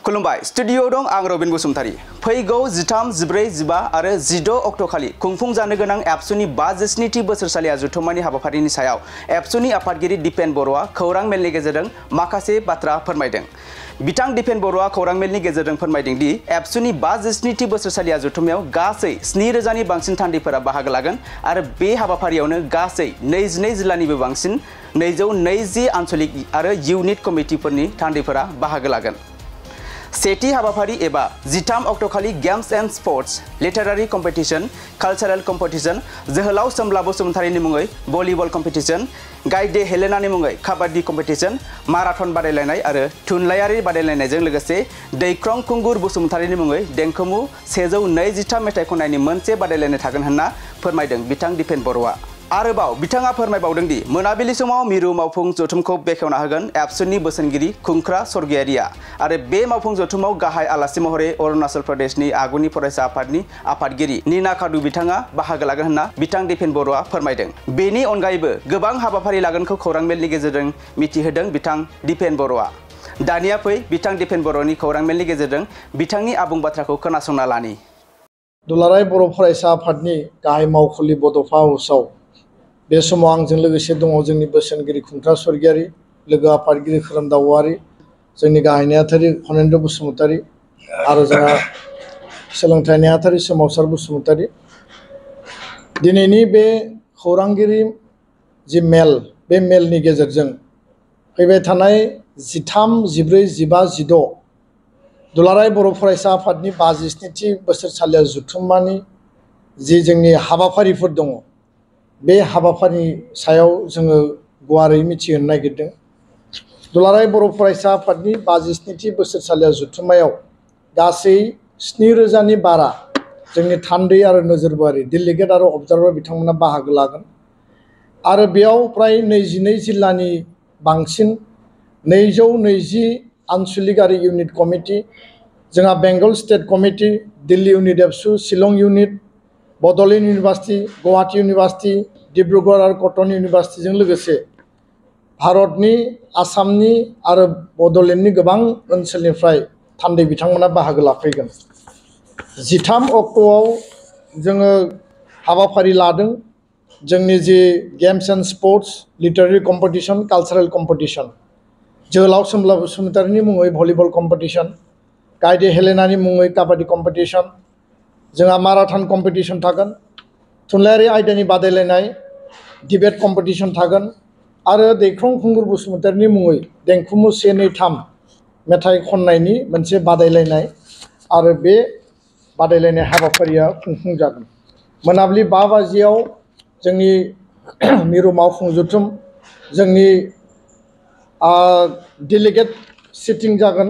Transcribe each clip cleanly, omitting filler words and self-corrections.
खुलुमबाय स्टुडियो दं आं रबिन बसुमतारी फैगौ 13, 14, 15 आरो 16 अक्ट' खालि खुंफुंजानो गोनां एबसुनि 57थि बोसोरसालि जथुम्मानि हाबाफारिनि सायाव एबसुनि आफादगिरि दिपेन बर'आ खौरां मेलनि गेजेरजों माखासे बाथ्रा फोरमायदों। बिथां दिपेन बर'आ खौरां मेलनि गेजेरजों फोरमायदों दि एबसुनि 57थि बोसोरसालि जथुम्मायाव गासै 7,000नि बांसिन थान्दैफोरा बाहागो लागोन आरो बे हाबाफारियावनो गासै 22 जिल्लानिबो बांसिन 220 आन्चलिक आरो इउनिट कमिटिफोरनि थान्दैफोरा बाहागो लागोन। सेथि हाबाफारि एबा 13 अक्ट' खालि games and sports, literary competition, cultural competition, जोहोलाव सोमब्ला बसुमतारीनि मुङै भलिबल कम्पिटिशन, गायदे हेलेनानि मुङै काबाड्डि कम्पिटिशन, माराथन बादायलायनाय आरो थुनलाइयारि बादायलायनायजों लोगोसे दैख्रं खुंगुर बसुमतारीनि मुङै देंखोमु 123 मेथाइ खननायनि मोनसे बादायलायनाय थागोन होनना फोरमायदों बिथां दिपेन बर'आ। आरोबाव बिथाङा फोरमायबावदों दि मोनाबिलि समाव मिरु मावफुं जथुमखौ बेखेवना होगोन एबसुनि बोसोनगिरि खुंख्रा स्वर्गियारिया आरो बे मावफुं जथुमाव गाहाय आलासि महरै अरुणाचल प्रदेशनि आगुनि फरायसा आफादनि आफादगिरि नीना कादु बिथाङा बाहागो लागोन होनना बिथां दिपेन बर'आ फोरमायदों। बेनि अनगायैबो गोबां हाबाफारि लागोनखौ खौरां मेलनि गेजेरजों मिथिहोदों बिथां दिपेन बर'आ। दानिया फै बिथां दिपेन बर'नि खौरां मेलनि गेजेरजों बिथांनि आबुं बाथ्राखौ खोनासंना लानि। दुलाराय बर' फरायसा आफादनि गाहाय मावखुलि बड'फा हाउसआव बे समाव आंजों लोगोसे दङ जोंनि बोसोनगिरि खुंख्रा स्वर्गियारि, लोगो आफादगिरि खोरोमदाव औवारि, जोंनि गाहाय नेहाथारि खनेन्द्र बसुमतारी आरो जोंहा सोलोंथाइ नेहाथारि सोमावसार बसुमतारी। दिनैनि बे खौरांगिरि जि मेल, बे मेलनि गेजेरजों फैबाय थानाय 13, 14, 15, 16 दुलाराय बर' फरायसा आफादनि 57थि बोसोरसालिया जथुम्मानि जि जोंनि हाबाफारिफोर दङ, बे हाबाफारिनि सायाव जोङो गुवारै मिथिहोनो नागिरदों। दुलाराय बर' फरायसा आफादनि 57थि बोसोरसालिया जथुम्मायाव गासै 7,000नि बारा जोंनि थान्दै आरो नोजोरबारि डेलिगेट आरो अबजार्भार बिथांमोना बाहागो लागोन आरो बेयाव फ्राय 22 जिल्लानि बांसिन 220 आन्चलिक आरो इउनिट कमिटि, जोंहा Bengal state committee, Delhi unit ABSU, Shillong unit, Bodoland university, Guwahati university, Dibrugarh आरो कटन इउनिभार्सिटिजों लोगोसे भारतनि, आसामनि आरो बड'लेण्डनि गोबां ओनसोलनिफ्राय थान्दै बिथांमोना बाहागो लाफैगोन। 13 अक्ट'आव जोङो हाबाफारि लादों जोंनि जि games and sports, literary competition, cultural competition, जोहोलाव सोमब्ला बसुमतारीनि मुङै भलिबल कम्पिटिशन, गायदे हेलेनानि मुङै काबाड्डि कम्पिटिशन, जोंहा माराथन कम्पिटिशन थागोन, थुनलाइयारि आयदानि बादायलायनाय डिबेट कम्पिटिशन थागोन आरो दैख्रं खुंगुर बसुमतारीनि मुङै देंखोमु 1, 2, 3 मेथाइ खननायनि मोनसे बादायलायनाय आरो बे बादायलायनाय हाबाफारिया खुंफुंजागोन। मोनाबिलि 5 बाजियाव जोंनि मिरु मावफुं जथुम, जोंनि डेलिगेट सिटिं जागोन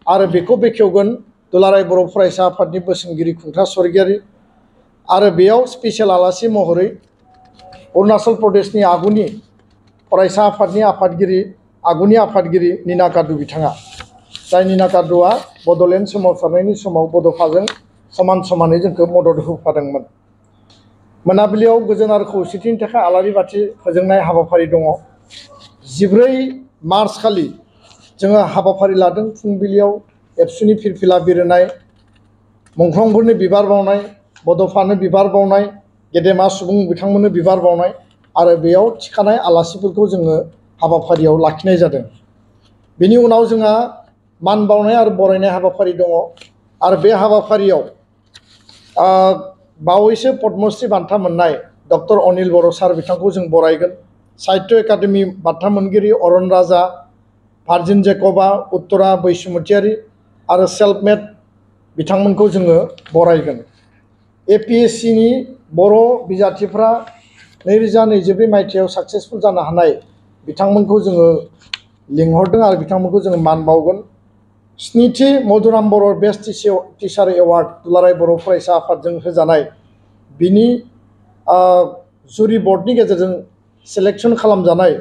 आरो बेखौ बेखेवगोन दुलाराय बर' फरायसा आफादनि बोसोनगिरि खुंख्रा स्वर्गियारि आरो बेयाव स्पेसियेल आलासि महरै अरुणाचल प्रदेशनि आगुनि फरायसा आफादनि आगुनि आफादगिरि नीना कादु बिथाङा, जाय नीना कादुआ बड'लेण्ड सोमावसारनायनि समाव बड'फाजों समान समानै जोंखौ मदद होफादोंमोन। मोनाबिलियाव गोजोन आरो खौसेथिनि थाखाय आलारि बाथि फोजोंनाय हाबाफारि दङ। 14 मार्च खालि जोङो हाबाफारि लादों फुंबिलियाव एबसुनि फिरफिला बिरहोनाय, मुंख्लंफोरनो बिबार बावनाय, बड'फानो बिबार बावनाय, गेदेमा सुबुं बिथांमोननो बिबार बावनाय आरो बेयाव थिखानाय आलासिफोरखौ जोङो हाबाफारियाव लाखिनाय जादों। बेनि उनाव जोंहा मान बावनाय आरो बरायनाय हाबाफारि दङ आरो बे हाबाफारियाव बावैसो पद्मश्री बान्था मोननाय डक्टर अनिल बर' सार बिथांखौ जों बरायगोन। साहित्य एकाडेमि बान्था मोनगिरि अरन राजा, भार्जिन जेकबा, उत्तरा बैसुमतियारि आरो सेल्फ मेड बिथांमोनखौ जोङो बरायगोन। APSCनि बर' बिजाथिफ्रा 2024 मायथाइयाव साक्सेसफुल जानो हानाय बिथांमोनखौ जोङो लिंहरदों आरो बिथांमोनखौ जोङो मान बावगोन। 7थि मधुराम बर' बेस्ट टिचार एवार्ड दुलाराय बर' फरायसा आफादजों होजानाय बिनि जुरि बर्डनि गेजेरजों सेलेक्सन खालामजानाय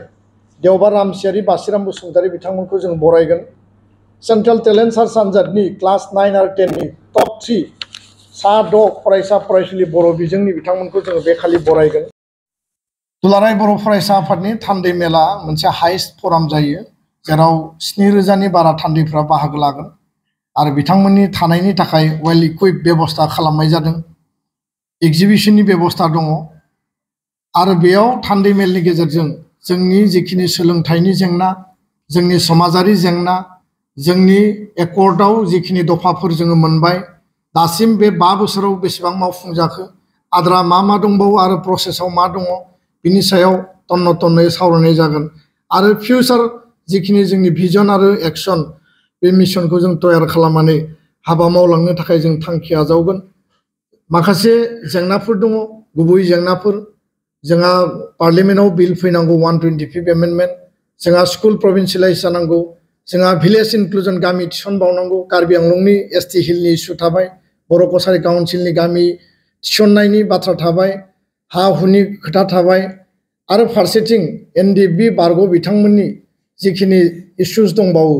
देवबार रामसियारि, बासिराम बसुमतारी बिथांमोनखौ जों बरायगोन। सेन्ट्रेल टेलेन्ट सार्च आनजादनि क्लास 9 आरो 10नि टप 3 6 फरायसा फरायसुलि बर' बिजोंनि बिथांमोनखौ जोङो बे खालि बरायगोन। दुलाराय बर' फरायसा आफादनि थान्दै मेला मोनसे हाइस्ट फराम जायो, जेराव 7,000नि बारा थान्दैफ्रा बाहागो लागोन आरो बिथांमोननि थानायनि थाखाय वेल इकुइप बेबस्था खालामनाय जादों एग्जिबिशननि बेबस्था दङ आरो बेयाव थान्दै मेलनि गेजेरजों जोंनि जिखिनि सोलोंथाइनि जेंना जोंनि समाजारि जेंना जोंनि एकर्डआव जिखिनि दफाफोर जोङो मोनबाय दासिम बे 5 बोसोराव बेसेबां मावफुंजाखो आद्रा मा दंबावो आरो प्रसेसआव मा दङ बिनि सायाव तन्न'यै सावरायनाय जागोन आरो फिउचार जिखिनि जोंनि भिजन आरो एक्शन बे मिशनखौ जों तयार खालामनानै हाबा मावलांनो थाखाय जों थांखि आजावगोन माखासे जेंनाफोर दङ गुबै जेंनाफोर जोंहा पार्लियामेन्टआव बिल फैनांगौ 125 एमेन्डमेन्ट जोंहा स्कुल प्रभिन्सियेलाइज जानांगौ जोंहा भिलेज इनक्लुजन गामि थिसनबावनांगौ कार्बि आंलंनि एसटि हिलनि इस्यु थाबाय बर' कसारि काउन्सिलनि गामि थिसननायनि बाथ्रा थाबाय हा हुनि खोथा थाबाय आरो फारसेथिं एनडिएफबि बारग' बिथांमोननि जिखिनि इस्युज दंबावो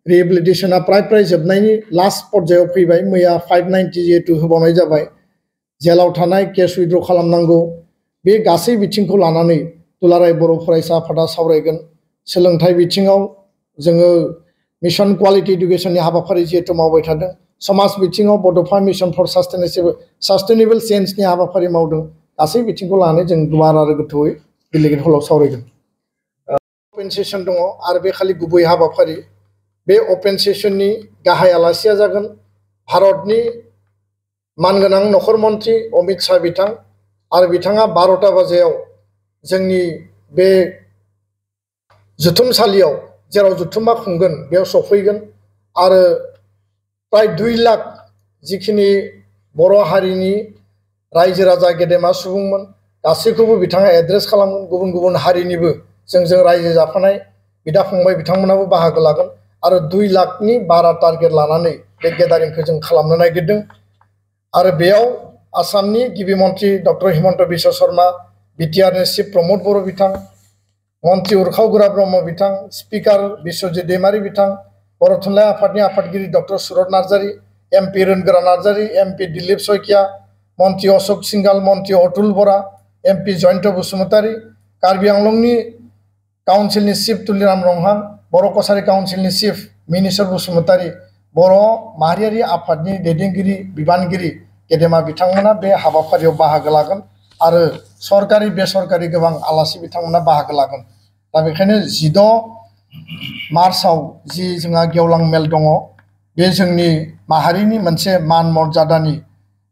रिहेबिलिटेसना प्राय जोबनायनि लास्ट पर्यायाव फैबाय मैया 590 जिहेतु होबावनाय जाबाय जेलाव थानाय केस उइथड्र खालामनांगौ बे गासै बिथिंखौ लानानै दुलाराय बर' फरायसा आफादा सावरायगोन सोलोंथाइ बिथिङाव जोङो मिशन क्वालिटी इडुकेशननि हाबाफारि जिहेतु मावबाय थादों समाज बिथिङाव बड'फा मिशन फर सास्टेनेबल चेन्जनि हाबाफारि मावदों गासै बिथिंखौ लानानै जों गुवार आरो गोथौयै डेलिगेट हलाव सावरायगोन अपेन सेसन दङ आरो बे खालि गुबै हाबाफारि बे अपेन सेसननि गाहाय आलासिया जागोन भारतनि मानगोनां नखर मन्त्रि अमित शाह बिथां आरो बिथाङा 12टा बाजियाव जोंनि बे जुथुमसालियाव जेराव जुथुमा खुंगोन बेयाव सफैगोन आरो प्राय 2 लाख जिखिनि बर' हारिनि रायजो राजा गेदेमा सुबुंमोन गासैखौबो बिथाङा एड्रेस खालामगोन गुबुन गुबुन हारिनिबो जों रायजो जाफानाय बिदा फंबाय बिथांमोनाबो बाहागो लागोन आरो 2 लाखनि बारा टारगेट लानानै बे गेदारिंखौ जों खालामनो नागिरदों आरो बेयाव आसामनि गिबि मन्त्रि डक्टर हिमन्त बिश्व शर्मा बिटिआरनि चिफ प्रमद बर' बिथां मन्त्रि उरखाव गोरा ब्रह्म बिथां स्पिकार बिश्वजित दैमारि बिथां बर' थुनलाइ आफादनि आफादगिरि डक्टर सुरत नार्जारी एमपि रोनगोरा नार्जारी एमपि दिलीप शइकिया मन्त्रि अशोक सिंगाल मन्त्रि अतुल बरा एमपि जयन्त बसुमतारी कार्बि आंलंनि काउन्सिलनि चिफ तुलिराम रंहां बर' कसारि काउन्सिलनि चिफ मिनिस्वर बसुमतारी बर' माहारियारि आफादनि दैदेनगिरि बिबानगिरि गेदेमा बिथांमोना बे हाबाफारियाव बाहागो लागोन आरो सरकारि बेसरकारि गोबां आलासि बिथांमोना बाहागो लागोन दा बेखायनो 16 मार्चआव जि जोंहा गेवलां मेल दङ बे जोंनि माहारिनि मोनसे मान मर्यादानि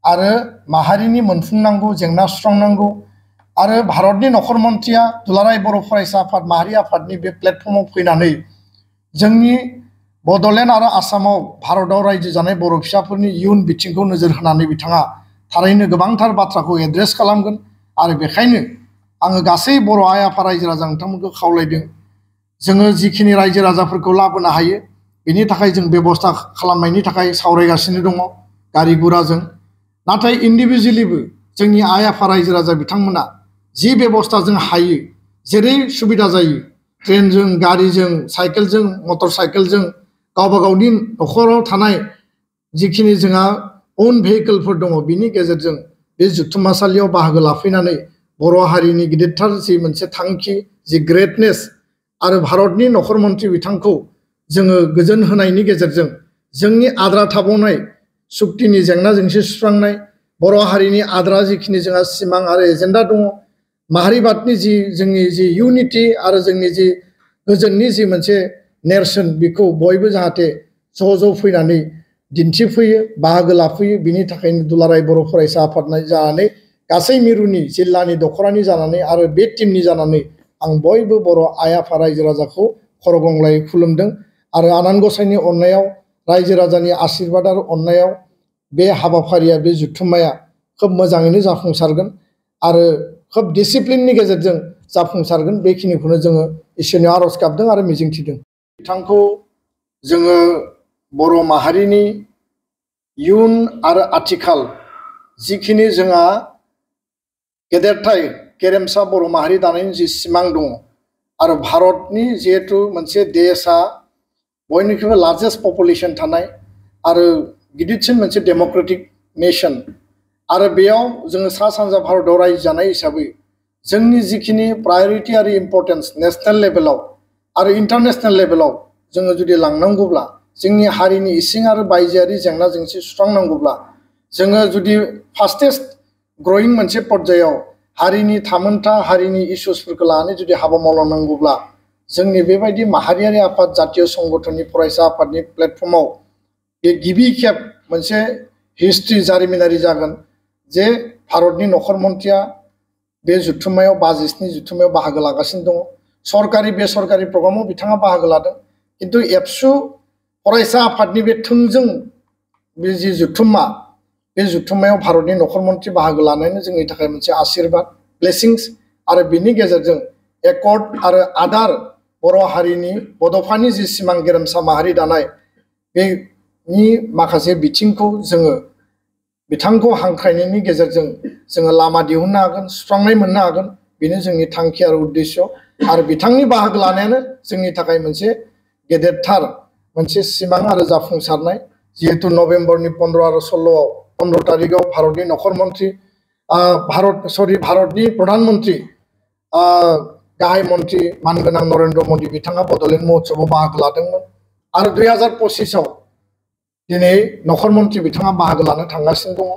आरो माहारिनि मोनफुंनांगौ जेंना सुस्रांनांगौ आरो भारतनि नखर मन्त्रिया दुलाराय बर' फरायसा आफाद माहारि आफादनि बे प्लेटफर्माव फैनानै जोंनि बड'लेण्ड आरो आसामाव भारताव रायजो जानाय बर' फिसाफोरनि इयुन बिथिंखौ नोजोर होनानै बिथाङा थारैनो गोबांथार बाथ्राखौ एड्रेस खालामगोन आरो बेखायनो आङो गासै बर' आइ आफा रायजो राजा नोंथांमोनखौ खावलायदों जोङो जिखिनि रायजो राजाफोरखौ लाबोनो हायो बेनि थाखाय जों बेबस्था खालामनायनि थाखाय सावरायगासिनो दङ गारि गुराजों नाथाय इन्डिभिजुवेलिबो जोंनि आइ आफा रायजो राजा बिथांमोना जि बेबस्था जों हायो जेरै सुबिदा जायो ट्रेनजों गारिजों साइकेलजों मटर साइकेलजों गावबा गावनि नखराव थानाय जिखिनि जोंहा ओन भेहिकलफोर दङ बिनि गेजेरजों बे जुथुम्मासालियाव बाहागो लाफैनानै बर' हारिनि गिदिरथार जि मोनसे थांखि जि ग्रेटनेस आरो भारतनि नखर मन्त्रि बिथांखौ जोङो गोजोन होनायनि गेजेरजों जोंनि आद्रा थाबावनाय सुक्तिनि जेंना जेंसि सुस्रांनाय बर' हारिनि आद्रा जिखिनि जोंहा सिमां आरो एजेन्डा दङ माहारिबादनि जि जोंनि जि इउनिटि आरो जोंनि जि गोजोननि जि मोनसे नेरसोन बेखौ बयबो जाहाथे ज' फैनानै दिन्थिफैयो बाहागो लाफैयो बिनि थाखायनो दुलाराय बर' फरायसा आफाद जानानै गासै मिरुनि जिल्लानि दख'रानि जानानै आरो बे टीमनि जानानै आं बयबो बर' आइ आफा रायजो राजाखौ खर' गंग्लायै खुलुमदों आरो आनान गसाइनि अननायाव रायजो राजानि आशीर्बाद आरो अननायाव बे हाबाफारिया बे जुथुम्माया खोब मोजाङैनो जाफुंसारगोन आरो खोब डिसिप्लिननि गेजेरजों जाफुंसारगोन बेखिनिखौनो जोङो इसोरनि आरज गाबदों आरो मिजिंथिदों बिथांखौ जोङो बर' माहारिनि इयुन आरो आथिखाल जिखिनि जोंहा गेदेरथाय गेरेमसा बर' माहारि दानायनि जि सिमां दङ आरो भारतनि जिहेतु मोनसे देशा बयनिख्रुइबो लार्जेस्ट पपुलेसन थानाय आरो गिदिरसिन मोनसे डेम'क्रेटिक नेशन आरो बेयाव जोङो सा सानजा भारताव रायजो जानाय हिसाबै जोंनि जिखिनि प्रायरिटि आरो इम्पर्टेन्स नेशनेल लेभेलाव आरो इन्टारनेशनेल लेभेलाव जोङो जुदि लांनांगौब्ला जोंनि हारिनि इसिं आरो बायजोआरि जेंना जेंसि सुस्रांनांगौब्ला जोङो जुदि फास्टेस्ट ग्रयिं मोनसे पर्यायाव हारिनि थामोनथा हारिनि इस्युसफोरखौ लानानै जुदि हाबा मावलांनांगौब्ला जोंनि बेबायदि माहारियारि आफाद जातीय संगठननि फरायसा आफादनि प्लेटफर्माव बे गिबि खेब मोनसे हिस्ट्रि जारिमिनारि जागोन जे भारतनि नखर मन्थ्रिया बे जुथुम्मायाव 45 जुथुम्मायाव बाहागो लागासिनो दङ सरकारि बेसरकारि प्रग्रामाव बिथाङा बाहागो लादों किन्तु एबसु फरायसा आफादनि बे थोंजों बे जि जुथुम्मा बे जुथुम्मायाव भारतनि नखर मन्थ्रि बाहागो लानायानो जोंनि थाखाय मोनसे आशीर्बाद ब्लेसिंस आरो बिनि गेजेरजों एकर्ड आरो आदार बर' हारिनि बड'फानि जि सिमां गेरेमसा माहारि दानाय बेनि माखासे बिथिंखौ जोङो बिथांखौ हांख्रायनायनि गेजेरजों जोङो लामा दिहुननो हागोन सुस्रांनाय मोननो हागोन बेनो जोंनि थांखि आरो उद्देश्य आरो बिथांनि बाहागो लानायानो जोंनि थाखाय मोनसे गेदेरथार मोनसे सिमां आरो जाफुंसारनाय जिहेतु नभेम्बरनि 15 आरो 15 तारिखआव भारतनि नखर मन्थ्रि भारतनि प्रधानमन्त्रि गाहाय मन्थ्रि मानगोनां नरेन्द्र मदि बिथाङा बड'लेण्ड महोत्सवआव बाहागो लादोंमोन आरो 2025आव दिनै नखर मन्थ्रि बिथाङा बाहागो लानो थांगासिनो दङ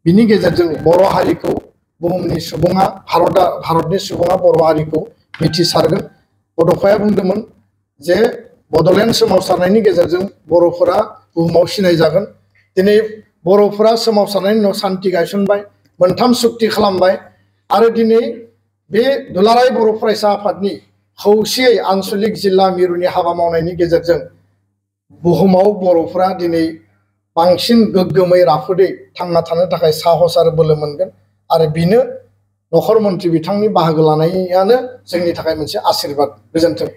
बिनि गेजेरजों बर' हारिखौ बुहुमनि सुबुङा भारतनि सुबुङा बर' हारिखौ मिथिसारगोन बड'फाया बुंदोंमोन जे बड'लेण्ड सोमावसारनायनि गेजेरजों बर'फोरा बुहुमाव सिनायजागोन दिनै बर'फोरा सोमावसारनायनि उनाव सान्ति गायसनबाय मोनथाम सुक्ति खालामबाय आरो दिनै बे दुलाराय बर' फरायसा आफादनि खौसेयै आन्सलिक जिल्ला मिरुनि हाबा मावनायनि गेजेरजों बुहुमाव बर'फोरा दिनै बांसिन गोग्गोमै राफोदै थांना थानो थाखाय साहस आरो बोलो मोनगोन आरो बिनो नखर मन्थ्रि बिथांनि बाहागो लानायानो जोंनि थाखाय मोनसे आशीर्बाद गोजोन्थों।